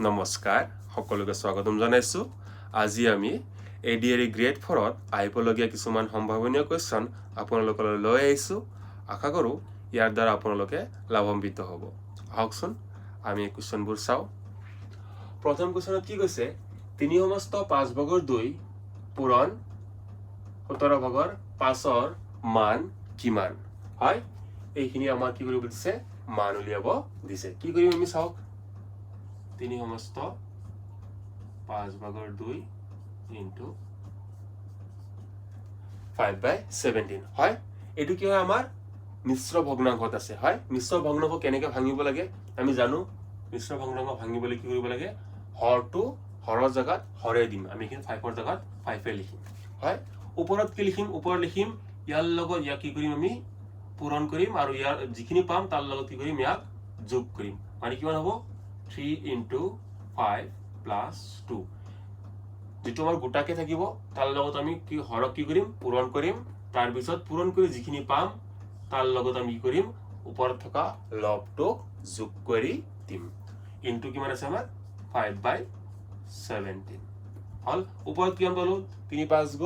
নমস্কাৰ সকলোকে স্বাগতম জনাইছোঁ। আজি আমি ADRE গ্ৰেড 4ত আহিবলগীয়া কিছুমান সম্ভাৱনীয় কুৱেশ্যন আপোনালোকলৈ লৈ আহিছোঁ। আশা কৰোঁ ইয়াৰ দ্বাৰা আপোনালোকে লাভান্বিত হ'ব। আহকচোন আমি এই কুৱেশ্যনবোৰ চাওঁ। প্ৰথম কুৱেশ্যনত কি কৈছে? 3 সমস্ত 5 ভাগৰ 2 পূৰণ 17 ভাগৰ 5ৰ মান কিমান? হয়, এইখিনি আমাক কি কৰিব দিছে? মান উলিয়াব দিছে। কি কৰিম আমি চাওক। 3 সমস্ত 5 ভাগৰ 2 ইনটু 5/17 হয়। এইটো কি হয়? আমাৰ মিশ্ৰ ভগ্নাংশত আছে। হয়, মিশ্ৰ ভগ্নাংশ কেনেকৈ ভাঙিব লাগে আমি জানো। মিশ্ৰ ভগ্নাংশ ভাঙিবলৈ কি কৰিব লাগে? হৰটো হৰৰ জাগাত হৰে দিম। আমি কিন্তু 5ৰ জাগাত 5 লিখিম। হয়, ওপৰত কি লিখিম? ওপৰত লিখিম ইয়াৰ লগত ইয়াক কি কৰিম? আমি পূৰণ কৰিম আৰু ইয়াৰ যিখিনি পাম তাৰ লগত কি কৰিম? ইয়াক যোগ কৰিম। মানে কিমান হ'ব? 3 × 5 + 2 যেটো আমাৰ গোটাকে থাকিব তাৰ লগত আমি কি হৰক কি কৰিম? পূৰণ কৰিম। তাৰ পিছত পূৰণ কৰি যিখিনি পাম তাৰ লগত আমি কি কৰিম? ওপৰত থকা লবটোক যোগ কৰি দিম। ইনটু কিমান আছে আমাৰ? 5/17 হল। ওপৰত কিমান পালো? 3 × 5 =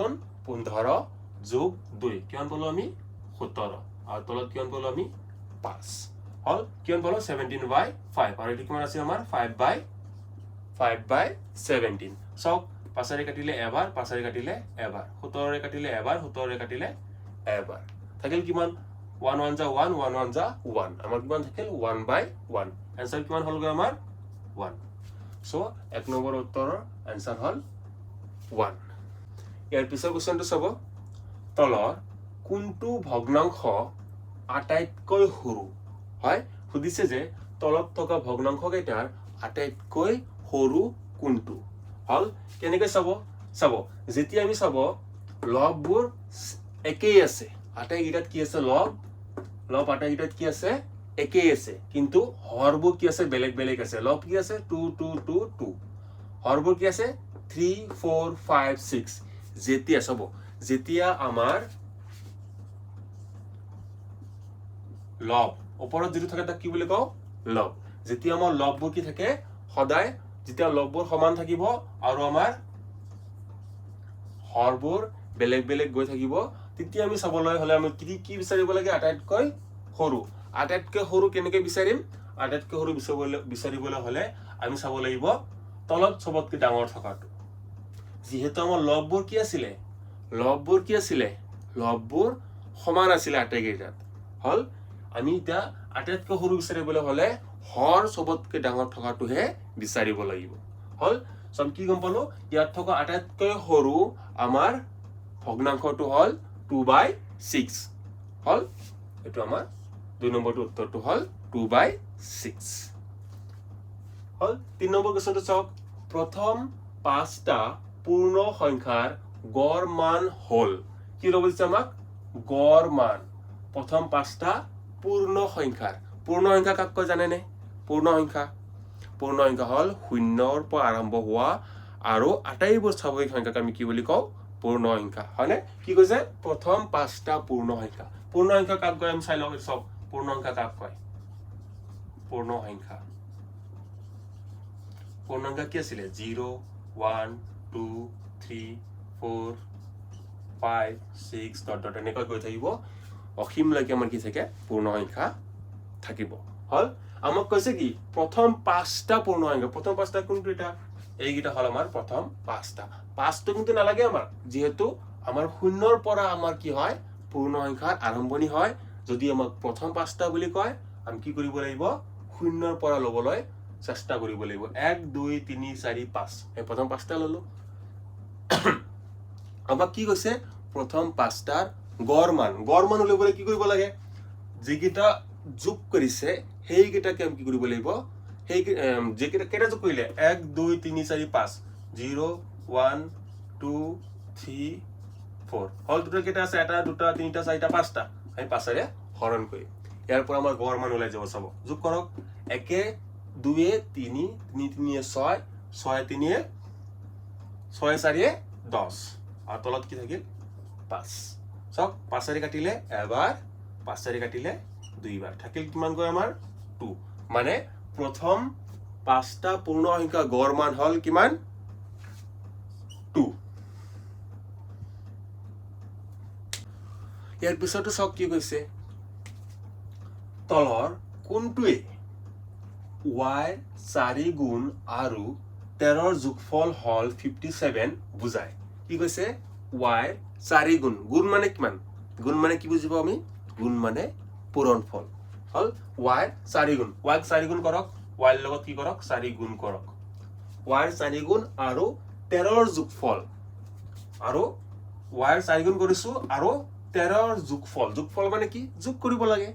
15 যোগ 2 কিমান পালো? আমি 17 আৰু তলত কিমান পালো? আমি 5 হল। কিমান পালো? 17/5 আৰু এটো কিমান আছে আমাৰ? 5/17 সব 5 কাটিলে এবাৰ, 5 কাটিলে এবাৰ, 17 কাটিলে এবাৰ, 17 কাটিলে এবাৰ, থাকিল কিমান? 1 1 * 1 1 1 * 1 আমাৰ কিমান থাকিল? 1/1 आंसर কিমান হলগৈ আমাৰ? 1 সো 1 নম্বৰ উত্তৰৰ आंसर হল 1। ইয়াৰ পিছৰ কোৱেশ্চনটো চাব। তলৰ কোনটো ভগ্নাংশ আটাইতকৈ সৰু? হয়, সুধিছে যে তলত থকা ভগ্নাংশ কেইটাৰ আটাইতকৈ সৰু কোনটো? হল কেনেকৈ চাব? চাব যেতিয়া আমি চাব লববোৰ একেই আছে। আটাইকেইটাত কি আছে? লব আটাইকেইটাত কি আছে? একেই আছে, কিন্তু হৰবোৰ কি আছে? বেলেগ বেলেগ আছে। লব কি আছে? 2 2 2 2, হৰবোৰ কি আছে? 3 4 5 6। যেতিয়া চাব যেতিয়া আমাৰ লব ওপৰত যিটো থাকে তাক কি বুলি কওঁ? লব। যেতিয়া আমাৰ লববোৰ কি থাকে? সদায় যেতিয়া লববোৰ সমান থাকিব আৰু আমাৰ হৰবোৰ বেলেগ বেলেগ গৈ থাকিব তেতিয়া আমি চাবলৈ হলে আমি কি বিচাৰিব লাগে? আটাইতকৈ সৰু। আটাইতকৈ সৰু কেনেকৈ বিচাৰিম? আটাইতকৈ সৰু বিচাৰিবলৈ হলে আমি চাব লাগিব তলত সবতকৈ ডাঙৰ থকাটো। যিহেতু আমাৰ লববোৰ কি আছিলে? লববোৰ কি আছিলে? লববোৰ সমান আছিলে আটাইকেইটাত। হল আমি এতিয়া আটাইতকৈ সৰু বিচাৰিবলৈ হলে হৰ সবতকৈ ডাঙৰ থকাটোহে বিচাৰিব লাগিব। হল সব কি গম পালো? ইয়াত থকা আটাইতকৈ সৰু আমাৰ ভগ্নাংশটো হল 2/6 হল। এটো আমাৰ 2 নম্বৰটো উত্তৰটো হল 2/6 হল। 3 নম্বৰ কোৱেশ্চনটো চাওক। প্ৰথম 5টা পূৰ্ণ সংখ্যাৰ গড় মান হল। কি ৰব দিছে আমাক? গড় মান। প্ৰথম 5টা পূৰ্ণ সংখ্যাৰ। পূৰ্ণ সংখ্যা কাক কয় জানেনে? পূৰ্ণ সংখ্যা হল 0ৰ পৰা আৰম্ভ হোৱা আৰু আটাইবোৰ স্বাভাৱিক সংখ্যাক আমি কি বুলি কওঁ? পূৰ্ণ সংখ্যা। হয়নে? কি কৈছে? প্ৰথম 5টা পূৰ্ণ সংখ্যা। পূৰ্ণ সংখ্যা কাক কয়? আমি চাই লওঁ। চাওক পূৰ্ণ সংখ্যা কাক কয়? পূৰ্ণ সংখ্যা কি আছিলে? 0 1 2 3 4 5 6 এনেকৈ গৈ থাকিব। অসীমলৈকে আমাৰ কি থাকে? পূৰ্ণ সংখ্যা থাকিব। হল আমাক কৈছে কি? প্ৰথম 5টা পূৰ্ণ সংখ্যা। প্ৰথম 5টা কোনটো? এটা এইকেইটা হল আমাৰ প্ৰথম 5টা। 5টো কিন্তু নালাগে আমাৰ, যিহেতু আমাৰ 0ৰ পৰা আমাৰ কি হয়? পূৰ্ণ সংখ্যাৰ আৰম্ভণি হয়। যদি আমাক প্ৰথম 5টা বুলি কয় আমি কি কৰিব লাগিব? 0ৰ পৰা লবলৈ চেষ্টা কৰিব লাগিব। 1 2 3 4 5 এই প্ৰথম 5টা ললো। আমাক কি কৈছে? প্ৰথম 5টাৰ গড় মান। গড় মান উলিয়াবলৈ কি কৰিব লাগে? যিকেইটা যোগ কৰিছে সেইকেইটাকে আমি কি কৰিব লাগিব? সেই যেকেইটা কেইটা যোগ কৰিলে? 1 2 3 4 5 0 1 2 3 4 হল। টোটাল কেইটা আছে? 1 2 3 4 5টা। আমি 5ৰে হৰণ কৰিম। ইয়াৰ পৰা আমাৰ গড় মান ওলাই যাব। চাব যোগ কৰক। 1 2 3 3 3 6 6 3 6 4 10 আৰু তলত কি থাকিল? 5 চাওক 5ৰে কাটিলে এবাৰ, 5ৰে কাটিলে দুইবাৰ, থাকিল কিমান গৈ আমাৰ? 2। মানে প্ৰথম 5টা পূৰ্ণ সংখ্যা গড় মান হল কিমান 2 ইয়াৰ পিছতো সক কি কৈছে তলৰ কোনটোৱে y 4 গুণ আৰু 13ৰ যোগফল হল 57 বুজায় কি কৈছে y 4 গুণ গুণ মানে কিমান গুণ মানে কি বুজিব আমি গুণ মানে পূৰণফল হল y 4 গুণ y 4 গুণ কৰক y ৰ লগত কি কৰক 4 গুণ কৰক y 4 গুণ আৰু 13ৰ যোগফল আৰু y 4 গুণ কৰিছো আৰু 13ৰ যোগফল মানে কি যোগ কৰিব লাগে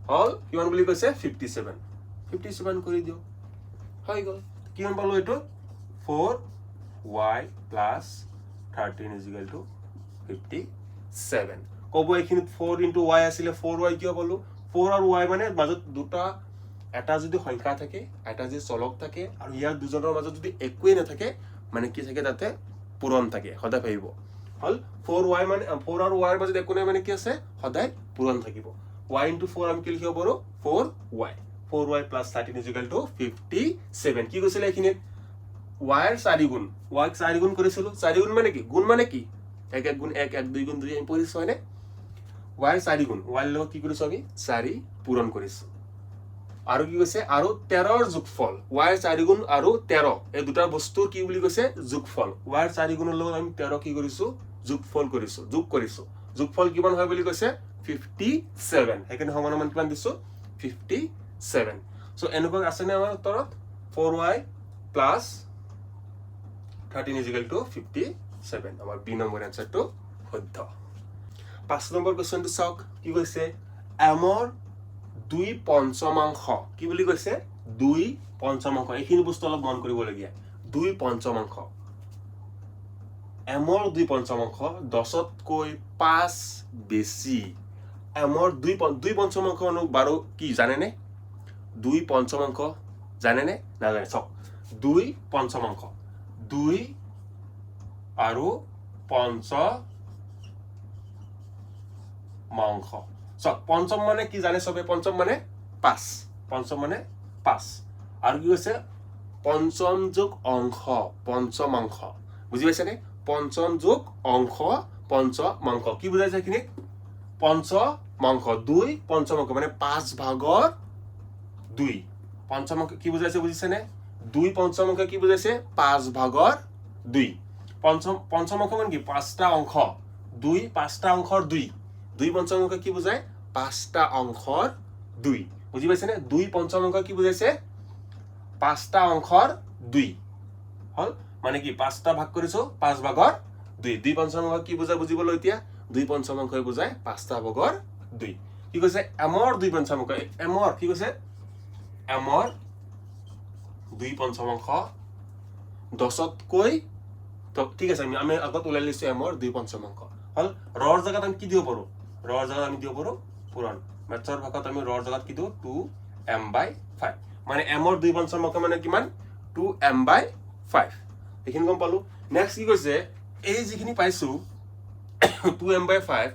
হল কিমান বুলি কৈছে 57 কৰি দিও হৈ গল কিমান পালো এটো 4y plus 13 is equal to 57 কব এখিনিত 4 into y আছিলে 4y কিয় বলো 4 আৰু y মানে মাজত দুটা এটা যদি সংখ্যা থাকে এটা যদি চলক থাকে আৰু ইয়াৰ দুজনৰ মাজত যদি একোই না থাকে মানে কি থাকে তাতে পূৰণ থাকে সদায় ভাবিব হল 4y মানে 4 আৰু y ৰ মাজত একো নাই মানে কি আছে সদায় পূৰণ থাকিব y into 4 আমি কি লিখিব পাৰো 4y plus 13 is equal to 57 কি কৈছিল এখিনিত y ৰ 4 গুণ y ক 4 গুণ কৰিছিল 4 গুণ মানে কি 1 গুণ 1 1 2 গুণ 2 আমি পঢ়িছো হয়নে y ৰ 4 গুণ y ৰ লগত কি কৰিছো আমি 4 পূৰণ কৰিছো আৰু কি কৈছে আৰু 13ৰ যোগফল y ৰ 4 গুণ আৰু 13 এই দুটা বস্তুৰ কি বুলি কৈছে যোগফল y ৰ 4 গুণৰ লগত আমি 13 কি কৰিছো যোগফল কৰিছো যোগফল কিমান হয় বুলি কৈছে 57 হেকিনে সমান কিমান দিছো 57 সো এনেকুৱা আছে নে আমাৰ উত্তৰত 4y plus 13 is equal to 57 আমাৰ বি নম্বৰ আনসাৰটো শুদ্ধ 5 নম্বৰ কোৱেশ্চনটো চাওক কি কৈছে এমৰ 2 পঞ্চমাংশ কি বুলি কৈছে 2 পঞ্চমাংশ এইখিনি বস্তু অলপ মন কৰিব লগিয়া 2 পঞ্চমাংশ এমৰ 2 পঞ্চমাংশ 10তকৈ 5 বেছি এমৰ 2 পঞ্চমাংশ অনু বাৰো কি জানে নে 2 পঞ্চমাংশ জানে নে না জানে চাওক 2 পঞ্চমাংশ 2 আৰু পঞ্চমাংশ সব পঞ্চম মানে কি জানে সবে পঞ্চম মানে 5 আৰু কি কৈছে পঞ্চম যোগ অংশ পঞ্চমাংশ বুজি পাইছে নে পঞ্চম যোগ অংশ পঞ্চমাংশ কি বুজাইছে এখিনি পঞ্চমাংশ 2 পঞ্চমাংশ মানে 5 ভাগৰ 2 পঞ্চমাংশ কি বুজাইছে বুজিছে নে 2 পঞ্চমাংশ কি বুজাইছে 5 ভাগৰ 2 পঞ্চমাংশ মানে কি 5টা অংশ 2 5টা অংশৰ 2 পঞ্চমাংশ কি বুজায় 5টা অংশৰ 2 বুজি পাইছে নে 2 পঞ্চমাংশ কি বুজাইছে 5টা অংশৰ 2 হল মানে কি 5টা ভাগ কৰিছো 5 ভাগৰ 2 পঞ্চমাংশ কি বুজায় বুজিবলৈ এতিয়া 2 পঞ্চমাংশ বুজায় 5টা ভাগৰ 2 কি কৈছে এমৰ 2 পঞ্চমাংশ এমৰ কি কৈছে এমৰ 2 পঞ্চমাংশ 10তকৈ তো ঠিক আছে আমি আগত উলাই লৈছো এমৰ 2 পঞ্চমাংশ হল ৰৰ জায়গাত আমি কি দিব পাৰো ৰৰ জায়গাত আমি দিব পাৰো পূৰণ মেথছৰ ভাষাত আমি ৰৰ জায়গাত কি দিও 2m/5 মানে এমৰ 2 পঞ্চমাংশ মানে কিমান 2m/5 এখিনি গম পালো নেক্সট কি কৈছে এই যিখিনি পাইছো 2m/5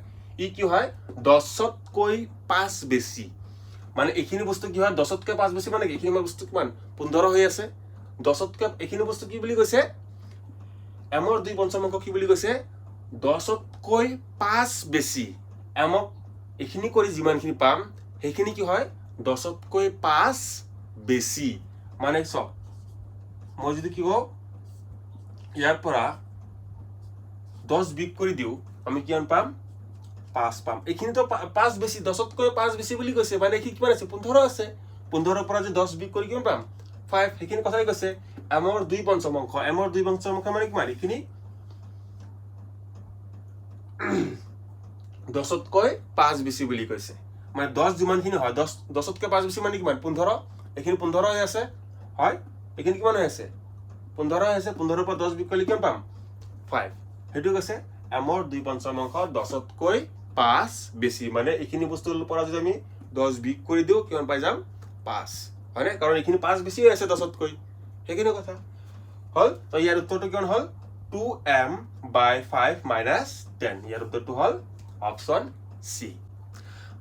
ই কি হয় 10তকৈ 5 বেছি মানে এখিনি বস্তু কি হয় 10তকৈ 5 বেছি মানে এখিনি বস্তু কিমান 15 হৈ আছে 10তকৈ এখিনি বস্তু কি বুলি কৈছে এমৰ 2 পঞ্চমাংশ কি বুলি কৈছে 10তকৈ 5 বেছি এমক এখিনি কৰি যিমানখিনি পাম হেখিনি কি হয় 10তকৈ 5 বেছি মানে সব মই যদি কি কও ইয়াৰ পৰা 10 বিগ কৰি দিও আমি কিমান পাম 5 পাম এখিনি তো 5 বেছি 10তকৈ 5 বেছি বুলি কৈছে মানে কি কিমান আছে 15 আছে 15 পৰা যে 10 বিগ কৰি কিমান পাম 5 হেখিনি কথাই কৈছে এমৰ 2 পঞ্চমাংশ মানে কিমান এখিনি 10তকৈ 5 বেছি বুলি কৈছে মানে 10 যিমানখিনি হয় 10তকৈ 5 বেছি মানে কিমান 15 এখিনি 15 হৈ আছে হয় এখিনি কিমান হৈ আছে 15 হৈ আছে 15 পৰা 10 বিগ কৰিলে কিমান পাম 5 হেতু কৈছে এমৰ 2 পঞ্চমাংশ 10তকৈ 5 বেছি মানে এখিনি বস্তুৰ পৰা যদি আমি 10 বিগ কৰি দিও কিমান পাই যাম 5 হয়নে কাৰণ এখিনি 5 বেছি হৈ আছে 10তকৈ হেখিনি কথা হল তো ইয়াৰ উত্তৰটো কিমান হল 2m/5 - 10 ইয়াৰ উত্তৰটো হল অপশন সি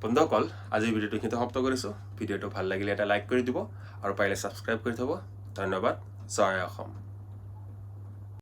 বন্ধুসকল আজি ভিডিওটো কিন্তু সমাপ্ত কৰিছো ভিডিওটো ভাল লাগিলে এটা লাইক কৰি দিব আৰু পাৰিলে সাবস্ক্ৰাইব কৰি থব ধন্যবাদ। জয় অসম।